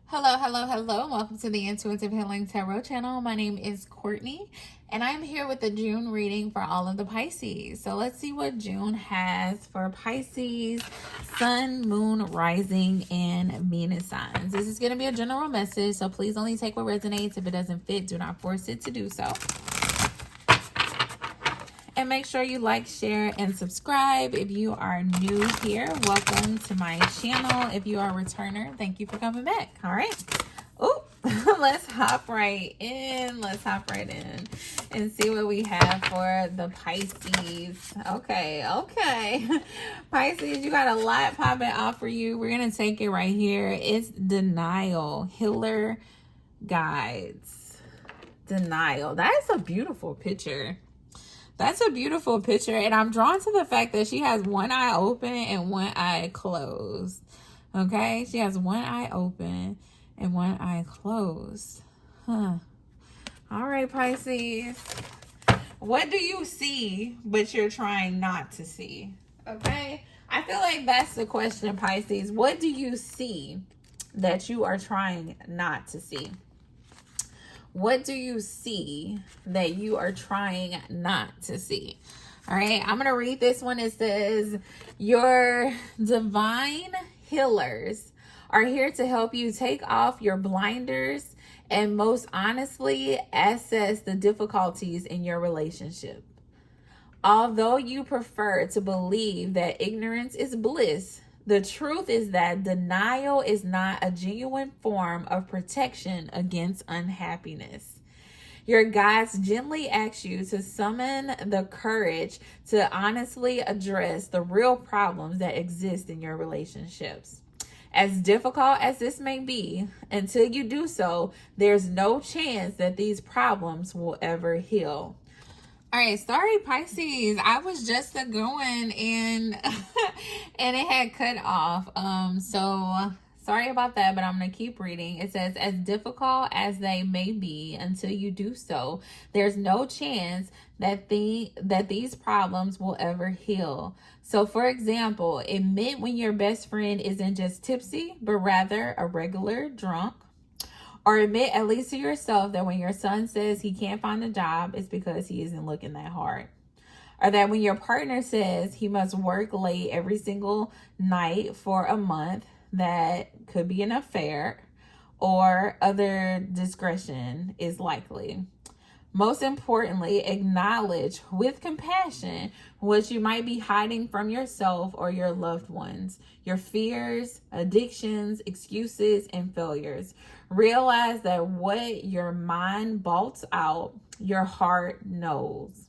Hello, hello, hello. Welcome to the Intuitive Healing Tarot channel. My name is Courtney, and I'm here with the June reading for all of the Pisces. So let's see what June has for Pisces, Sun, Moon, Rising, and Venus signs. This is going to be a general message, so please only take what resonates. If it doesn't fit, do not force it to do so. And make sure you like, share, and subscribe. If you are new here, welcome to my channel. If you are a returner, thank you for coming back. All right. Oh, let's hop right in. Let's hop right in and see what we have for the Pisces. Okay. Pisces, you got a lot popping off for you. We're going to take it right here. It's denial, healer guides. Denial. That is a beautiful picture. That's a beautiful picture, and I'm drawn to the fact that she has one eye open and one eye closed. Okay, she has one eye open and one eye closed. All right, Pisces. What do you see, but you're trying not to see? Okay, I feel like that's the question, Pisces. What do you see that you are trying not to see? What do you see that you are trying not to see? All right, I'm going to read this one. It says, your divine healers are here to help you take off your blinders and most honestly assess the difficulties in your relationship. Although you prefer to believe that ignorance is bliss, the truth is that denial is not a genuine form of protection against unhappiness. Your guides gently ask you to summon the courage to honestly address the real problems that exist in your relationships. As difficult as this may be, until you do so, there's no chance that these problems will ever heal. All right, sorry, Pisces. I was just going and and it had cut off. So sorry about that, but I'm going to keep reading. It says, as difficult as they may be, until you do so, there's no chance that these problems will ever heal. So, for example, admit when your best friend isn't just tipsy, but rather a regular drunk. Or admit, at least to yourself, that when your son says he can't find a job, it's because he isn't looking that hard. Or that when your partner says he must work late every single night for a month, that could be an affair or other discretion is likely. Most importantly, acknowledge with compassion what you might be hiding from yourself or your loved ones, your fears, addictions, excuses, and failures. Realize that what your mind bolts out, your heart knows.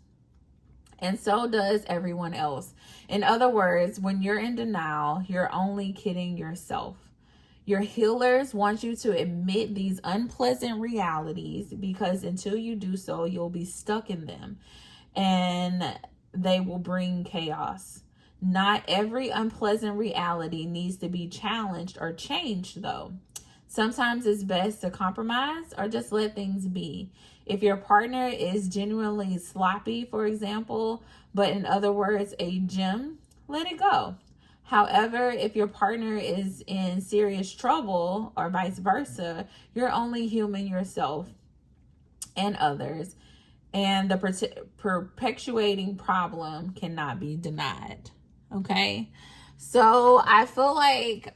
And so does everyone else. In other words, when you're in denial, you're only kidding yourself. Your healers want you to admit these unpleasant realities, because until you do so, you'll be stuck in them and they will bring chaos. Not every unpleasant reality needs to be challenged or changed, though. Sometimes it's best to compromise or just let things be. If your partner is genuinely sloppy, for example, but in other words, a gem, let it go. However, if your partner is in serious trouble or vice versa, you're only human yourself and others, and the perpetuating problem cannot be denied. Okay? So I feel like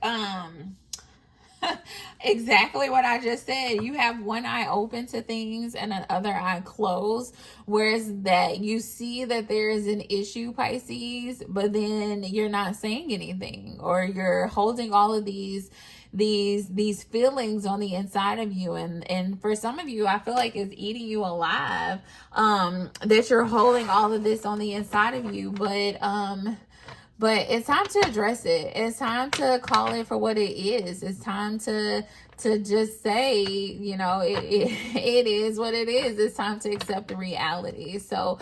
exactly what I just said. You have one eye open to things and another eye closed, whereas that you see that there is an issue, Pisces, but then you're not saying anything, or you're holding all of these feelings on the inside of you, and for some of you, I feel like it's eating you alive, that you're holding all of this on the inside of you, but it's time to address it. It's time to call it for what it is. It's time to just say, you know, it is what it is. It's time to accept the reality. So,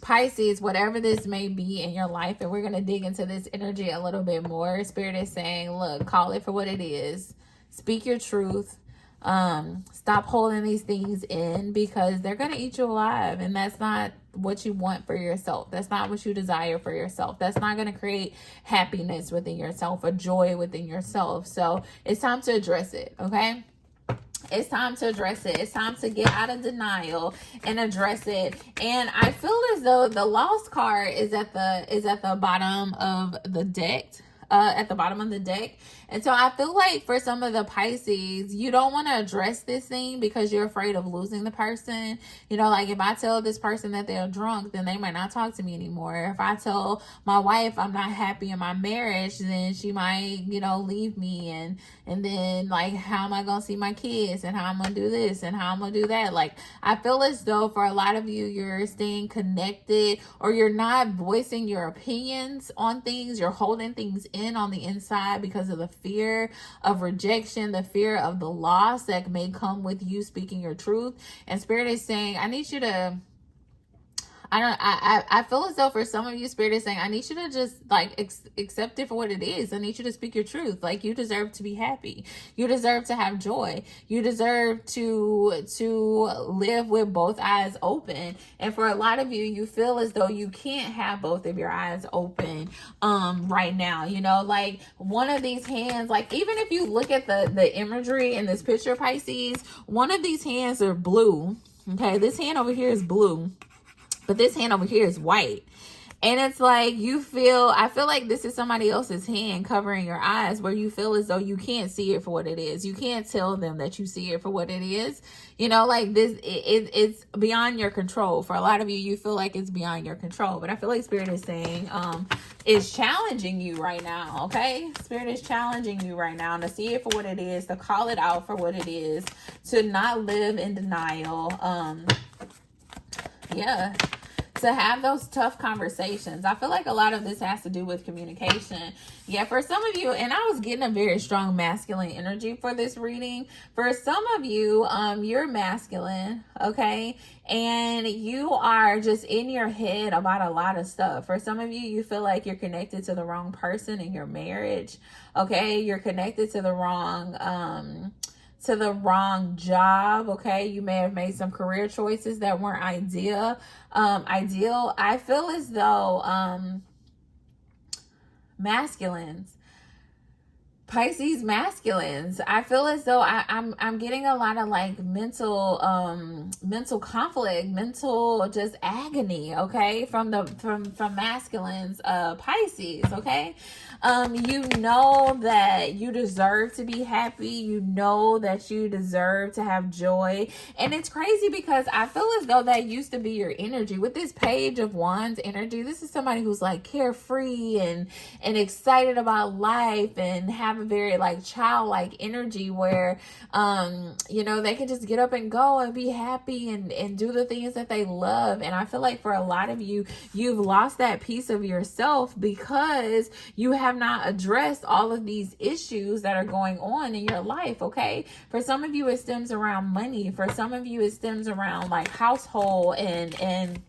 Pisces, whatever this may be in your life, and we're going to dig into this energy a little bit more. Spirit is saying, look, call it for what it is. Speak your truth. Stop holding these things in, because they're going to eat you alive, and that's not what you want for yourself. That's not what you desire for yourself. That's not going to create happiness within yourself, or joy within yourself. So it's time to address it. Okay. It's time to address it. It's time to get out of denial and address it. And I feel as though the Lost card is at the bottom of the deck. At the bottom of the deck. And so I feel like for some of the Pisces, you don't want to address this thing because you're afraid of losing the person. You know, like if I tell this person that they're drunk, then they might not talk to me anymore. If I tell my wife I'm not happy in my marriage, then she might, you know, leave me. And then, like, how am I going to see my kids, and how I'm going to do this, and how I'm going to do that? Like, I feel as though for a lot of you, you're staying connected, or you're not voicing your opinions on things. You're holding things in on the inside because of the fear of rejection, the fear of the loss that may come with you speaking your truth. And Spirit is saying, I need you to, I feel as though for some of you, Spirit is saying, I need you to just like accept it for what it is. I need you to speak your truth. Like, you deserve to be happy. You deserve to have joy. You deserve to live with both eyes open. And for a lot of you, you feel as though you can't have both of your eyes open right now. You know, like one of these hands, like even if you look at the imagery in this picture, Pisces, one of these hands are blue. Okay, this hand over here is blue, but this hand over here is white. And it's like I feel like this is somebody else's hand covering your eyes, where you feel as though you can't see it for what it is. You can't tell them that you see it for what it is. You know, like this, it's beyond your control. For a lot of you, you feel like it's beyond your control. But I feel like Spirit is saying, it's challenging you right now, okay? Spirit is challenging you right now to see it for what it is, to call it out for what it is, to not live in denial. Yeah. To have those tough conversations. I feel like a lot of this has to do with communication. Yeah, for some of you, and I was getting a very strong masculine energy for this reading. For some of you, you're masculine, okay? And you are just in your head about a lot of stuff. For some of you, you feel like you're connected to the wrong person in your marriage, okay? You're connected to the wrong job, okay? You may have made some career choices that weren't ideal. I feel as though Pisces masculines, I feel as though I'm getting a lot of like mental conflict, mental just agony, okay, from masculines, Pisces, okay. You know that you deserve to be happy. You know that you deserve to have joy. And it's crazy because I feel as though that used to be your energy. With this Page of Wands energy, this is somebody who's like carefree and excited about life, and have a very like childlike energy where, you know, they can just get up and go and be happy and do the things that they love. And I feel like for a lot of you, you've lost that piece of yourself because you have not addressed all of these issues that are going on in your life, okay? For some of you, it stems around money. For some of you, it stems around like household and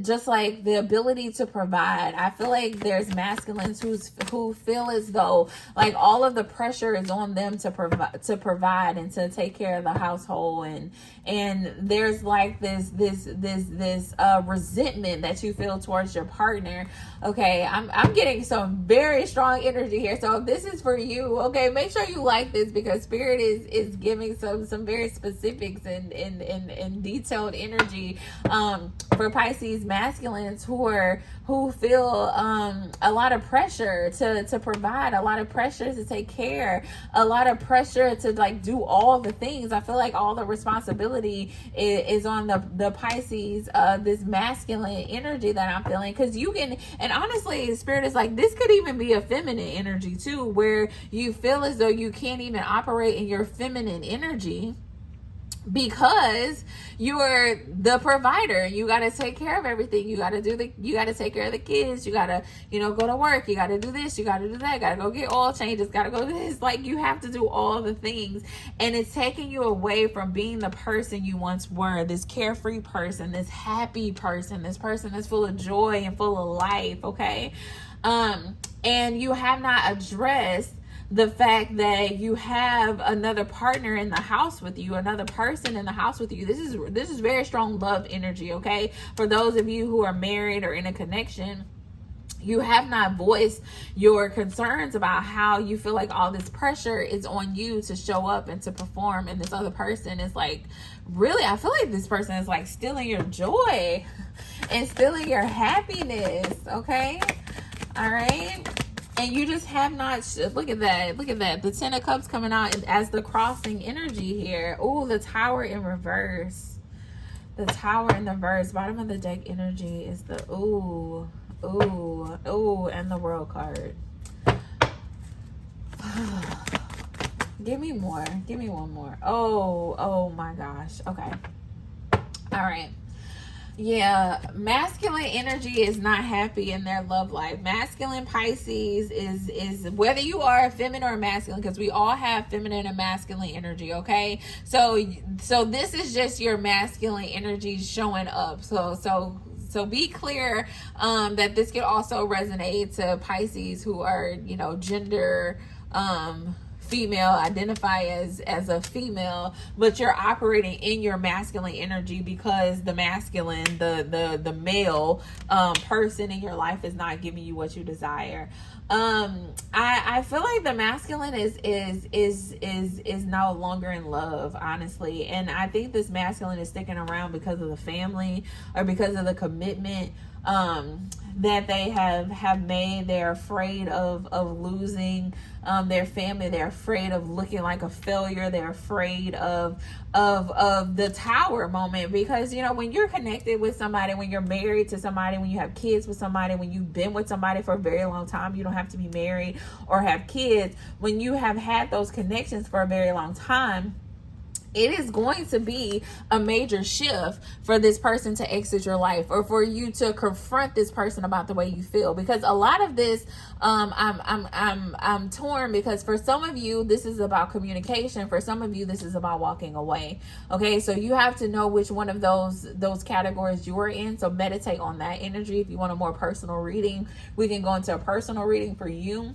just like the ability to provide. I feel like there's masculines who feel as though like all of the pressure is on them to provide and to take care of the household, and there's like this resentment that you feel towards your partner. Okay, I'm getting some very strong energy here. So if this is for you, okay, make sure you like this, because Spirit is giving some very specifics and detailed energy for Pisces masculines who feel a lot of pressure to provide, a lot of pressure to take care, a lot of pressure to like do all the things. I feel like all the responsibility is on the Pisces, this masculine energy that I'm feeling. Because you can, and honestly, Spirit is like, this could even be a feminine energy too, where you feel as though you can't even operate in your feminine energy because you're the provider. You got to take care of everything. You got to take care of the kids. You got to, go to work. You got to do this. You got to do that. Got to go get oil changes. Got to go do this. Like, you have to do all the things. And it's taking you away from being the person you once were, this carefree person, this happy person, this person that's full of joy and full of life. Okay. And you have not addressed the fact that you have another partner in the house with you, another person in the house with you. This is very strong love energy, okay? For those of you who are married or in a connection, you have not voiced your concerns about how you feel like all this pressure is on you to show up and to perform, and this other person is like, really, I feel like this person is like stealing your joy and stealing your happiness, okay? All right? And you just have not, look at that, the 10 of Cups coming out as the crossing energy here. Oh, the Tower in reverse. The Tower in the reverse. Bottom of the deck energy is the, ooh, and the World card. Give me more. Give me one more. Oh my gosh. Okay. All right. Yeah, masculine energy is not happy in their love life. Masculine Pisces is whether you are feminine or masculine, because we all have feminine and masculine energy, okay? So this is just your masculine energy showing up. So be clear that this could also resonate to Pisces who are, you know, gender female, identify as a female, but you're operating in your masculine energy because the masculine, the male person in your life is not giving you what you desire. I feel like the masculine is no longer in love, honestly, and I think this masculine is sticking around because of the family or because of the commitment that they have made. They're afraid of losing their family. They're afraid of looking like a failure. They're afraid of the Tower moment, because, you know, when you're connected with somebody, when you're married to somebody, when you have kids with somebody, when you've been with somebody for a very long time, you don't have to be married or have kids. When you have had those connections for a very long time, it is going to be a major shift for this person to exit your life, or for you to confront this person about the way you feel. Because a lot of this, I'm torn, because for some of you, this is about communication. For some of you, this is about walking away. Okay, so you have to know which one of those categories you are in. So meditate on that energy. If you want a more personal reading, we can go into a personal reading for you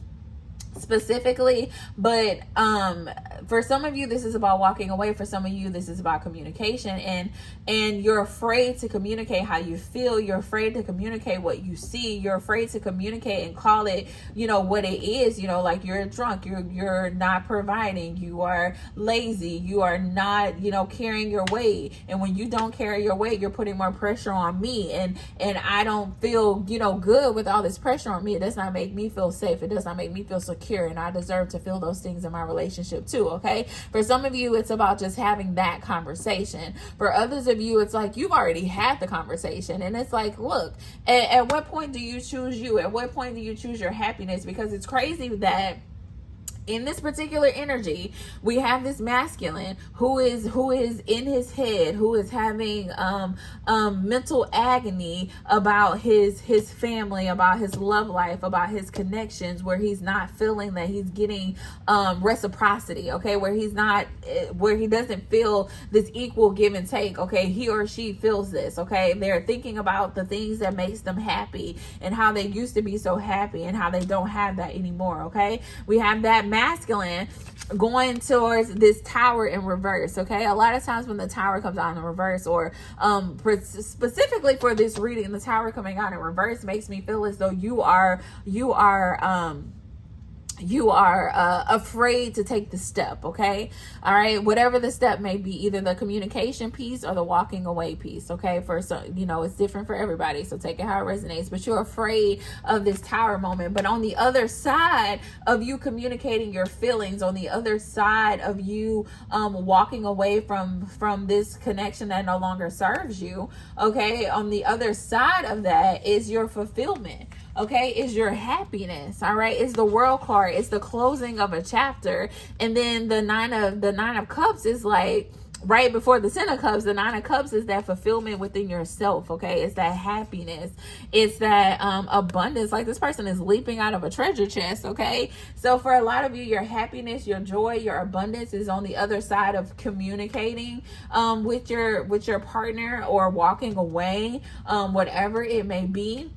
specifically, but for some of you this is about walking away. For some of you this is about communication, and you're afraid to communicate how you feel. You're afraid to communicate what you see. You're afraid to communicate and call it, you know, what it is. You know, like you're drunk, you're not providing, you are lazy, you are not, you know, carrying your weight. And when you don't carry your weight, you're putting more pressure on me, and I don't feel, you know, good with all this pressure on me. It does not make me feel safe. It does not make me feel secure, and I deserve to feel those things in my relationship too. Okay, for some of you it's about just having that conversation. For others of you, it's like you've already had the conversation, and it's like, look, at what point do you choose you? At what point do you choose your happiness? Because it's crazy that in this particular energy, we have this masculine who is in his head, who is having mental agony about his family, about his love life, about his connections, where he's not feeling that he's getting reciprocity, okay, where he doesn't feel this equal give and take, okay. He or she feels this, okay. They're thinking about the things that makes them happy and how they used to be so happy and how they don't have that anymore, okay. We have that masculine going towards this Tower in reverse, okay. A lot of times when the Tower comes out in reverse, or specifically for this reading, the Tower coming out in reverse makes me feel as though you are afraid to take the step, okay. All right, whatever the step may be, either the communication piece or the walking away piece, okay. For some, you know, it's different for everybody, so take it how it resonates, but you're afraid of this Tower moment. But on the other side of you communicating your feelings, on the other side of you walking away from this connection that no longer serves you, okay, on the other side of that is your fulfillment, okay, is your happiness. All right, it's the World card, it's the closing of a chapter. And then the nine of cups is like right before the 10 of cups. The 9 of cups is that fulfillment within yourself, okay. It's that happiness, it's that abundance. Like this person is leaping out of a treasure chest, okay. So for a lot of you, your happiness, your joy, your abundance is on the other side of communicating with your partner, or walking away, whatever it may be.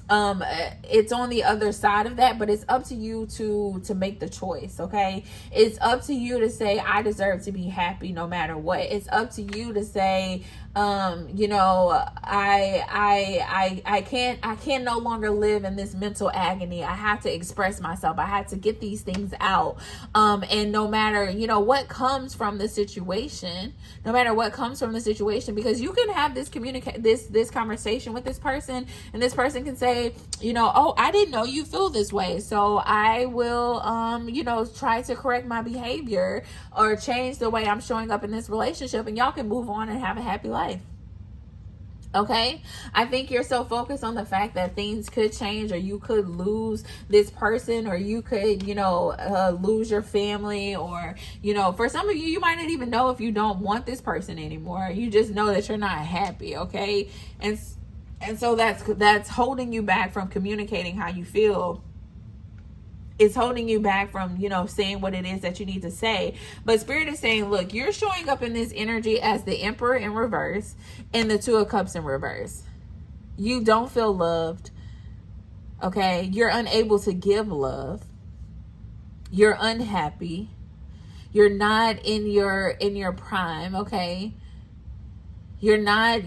it's on the other side of that, but it's up to you to make the choice. Okay, it's up to you to say, I deserve to be happy no matter what. It's up to you to say, you know, I can't no longer live in this mental agony. I have to express myself. I have to get these things out. And no matter, you know, what comes from the situation, because you can have this this conversation with this person, and this person can say, you know, oh, I didn't know you feel this way, so I will, you know, try to correct my behavior or change the way I'm showing up in this relationship, and y'all can move on and have a happy life. Okay, I think you're so focused on the fact that things could change, or you could lose this person, or you could, you know, lose your family, or, you know, for some of you, you might not even know if you don't want this person anymore. You just know that you're not happy. Okay, and so that's holding you back from communicating how you feel. It's holding you back from, you know, saying what it is that you need to say. But Spirit is saying, look, you're showing up in this energy as the Emperor in reverse and the Two of Cups in reverse. You don't feel loved. Okay, you're unable to give love. You're unhappy. You're not in your prime. Okay, you're not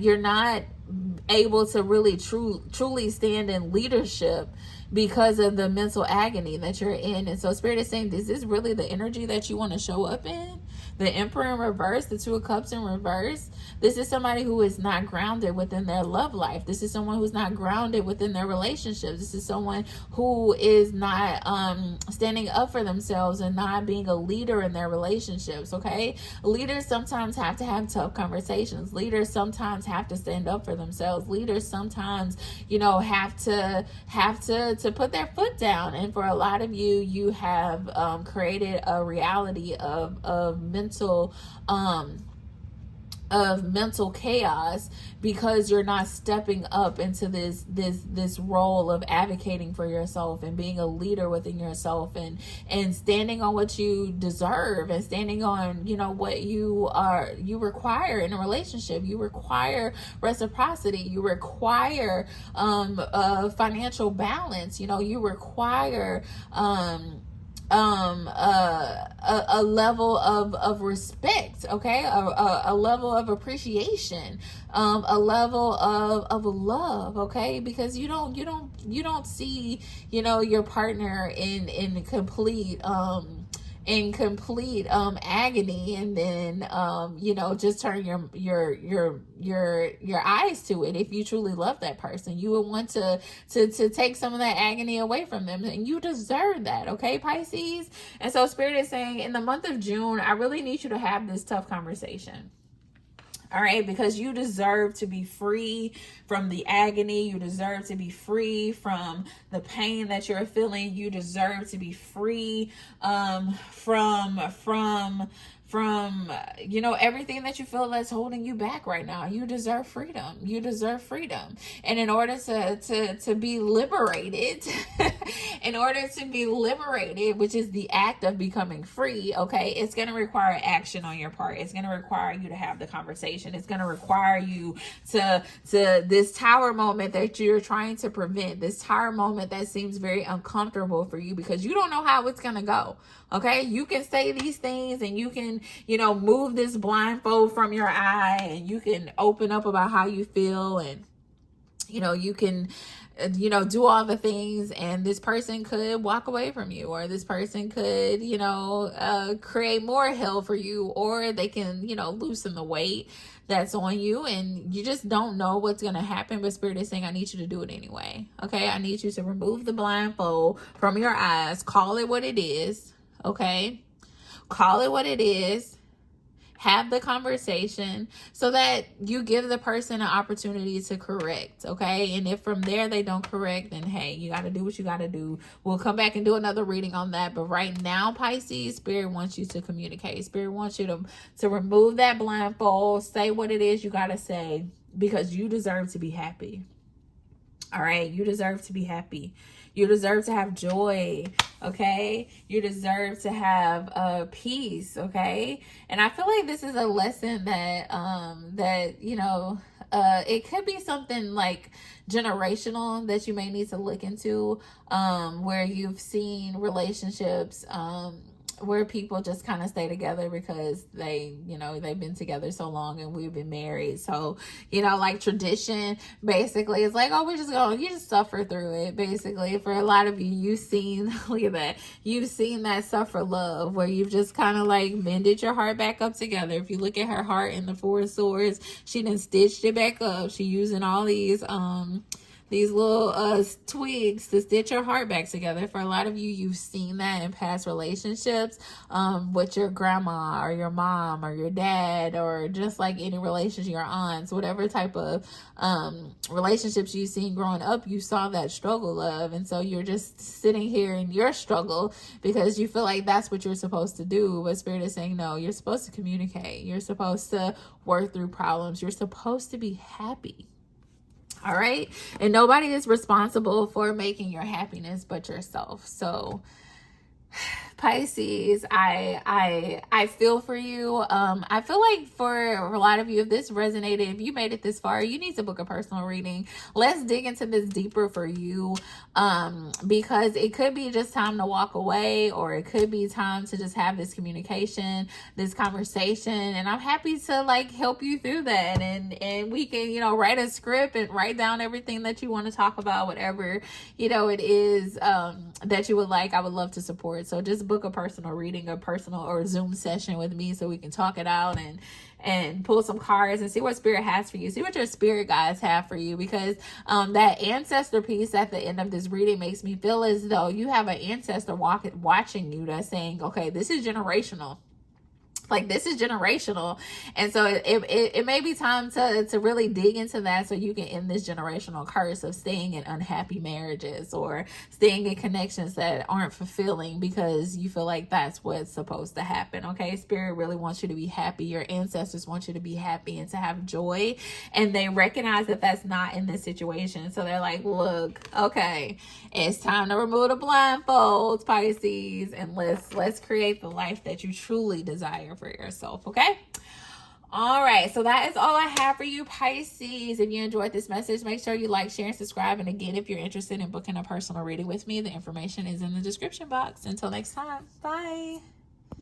able to really truly stand in leadership because of the mental agony that you're in. And so Spirit is saying, is this really the energy that you want to show up in? The Emperor in reverse, the Two of Cups in reverse. This is somebody who is not grounded within their love life. This is someone who's not grounded within their relationships. This is someone who is not standing up for themselves and not being a leader in their relationships. Okay, leaders sometimes have to have tough conversations. Leaders sometimes have to stand up for themselves. Leaders sometimes, you know, have to put their foot down. And for a lot of you, you have created a reality of mental chaos because you're not stepping up into this role of advocating for yourself and being a leader within yourself, and standing on what you deserve, and standing on, you know, what you require in a relationship. You require reciprocity. You require financial balance. You know, you require a level of respect. Okay, a level of appreciation, a level of love. Okay, because you don't see, you know, your partner in complete agony, and then you know, just turn your eyes to it. If you truly love that person, you would want to take some of that agony away from them, and you deserve that. Okay, Pisces. And so Spirit is saying, in the month of June, I really need you to have this tough conversation. All right, because you deserve to be free from the agony. You deserve to be free from the pain that you're feeling. You deserve to be free from you know, everything that you feel that's holding you back right now. You deserve freedom. You deserve freedom. And in order to be liberated, which is the act of becoming free, okay, it's going to require action on your part. It's going to require you to have the conversation. It's going to require you to this tower moment that you're trying to prevent, this tower moment that seems very uncomfortable for you because you don't know how it's going to go. Okay, you can say these things, and you can, you know, move this blindfold from your eye, and you can open up about how you feel, and, you know, you can, you know, do all the things, and this person could walk away from you, or this person could, you know, create more hell for you, or they can, you know, loosen the weight that's on you, and you just don't know what's going to happen. But Spirit is saying, I need you to do it anyway. Okay, I need you to remove the blindfold from your eyes. Call it what it is. Okay, call it what it is. Have the conversation so that you give the person an opportunity to correct. Okay, and if from there they don't correct, then hey, you got to do what you got to do. We'll come back and do another reading on that. But right now, Pisces, Spirit wants you to communicate. Spirit wants you to remove that blindfold. Say what it is you got to say, because you deserve to be happy. All right, you deserve to be happy. You deserve to have joy, okay? You deserve to have peace, okay? And I feel like this is a lesson that, that, you know, it could be something like generational that you may need to look into, where you've seen relationships, where people just kind of stay together because they, you know, they've been together so long and we've been married. So, you know, like tradition basically is like, oh, we're just going, you just suffer through it. Basically, for a lot of you, you've seen, look at that, you've seen that suffer love where you've just kind of like mended your heart back up together. If you look at her heart in the Four of Swords, she done stitched it back up. She using all these little twigs to stitch your heart back together. For a lot of you, you've seen that in past relationships, with your grandma or your mom or your dad, or just like any relationship, your aunts, whatever type of relationships you've seen growing up, you saw that struggle of. And so you're just sitting here in your struggle because you feel like that's what you're supposed to do. But Spirit is saying, no, you're supposed to communicate. You're supposed to work through problems. You're supposed to be happy. All right. And nobody is responsible for making your happiness but yourself. So Pisces, I feel for you. I feel like for a lot of you, if this resonated, if you made it this far, you need to book a personal reading. Let's dig into this deeper for you, because it could be just time to walk away, or it could be time to just have this communication, this conversation. And I'm happy to like help you through that. And we can, you know, write a script and write down everything that you want to talk about, whatever, you know, it is that you would like. I would love to support. So just book a personal reading, a personal or Zoom session with me so we can talk it out and pull some cards and see what Spirit has for you. See what your spirit guides have for you, because that ancestor piece at the end of this reading makes me feel as though you have an ancestor watching you that's saying, okay, this is generational. Like, this is generational. And so it may be time to really dig into that so you can end this generational curse of staying in unhappy marriages or staying in connections that aren't fulfilling because you feel like that's what's supposed to happen. Okay, Spirit really wants you to be happy. Your ancestors want you to be happy and to have joy, and they recognize that that's not in this situation. So they're like, look, okay, it's time to remove the blindfolds, Pisces, and let's create the life that you truly desire for yourself. Okay. All right, so that is all I have for you, Pisces. If you enjoyed this message, make sure you like, share, and subscribe. And again, if you're interested in booking a personal reading with me, the information is in the description box. Until next time, bye.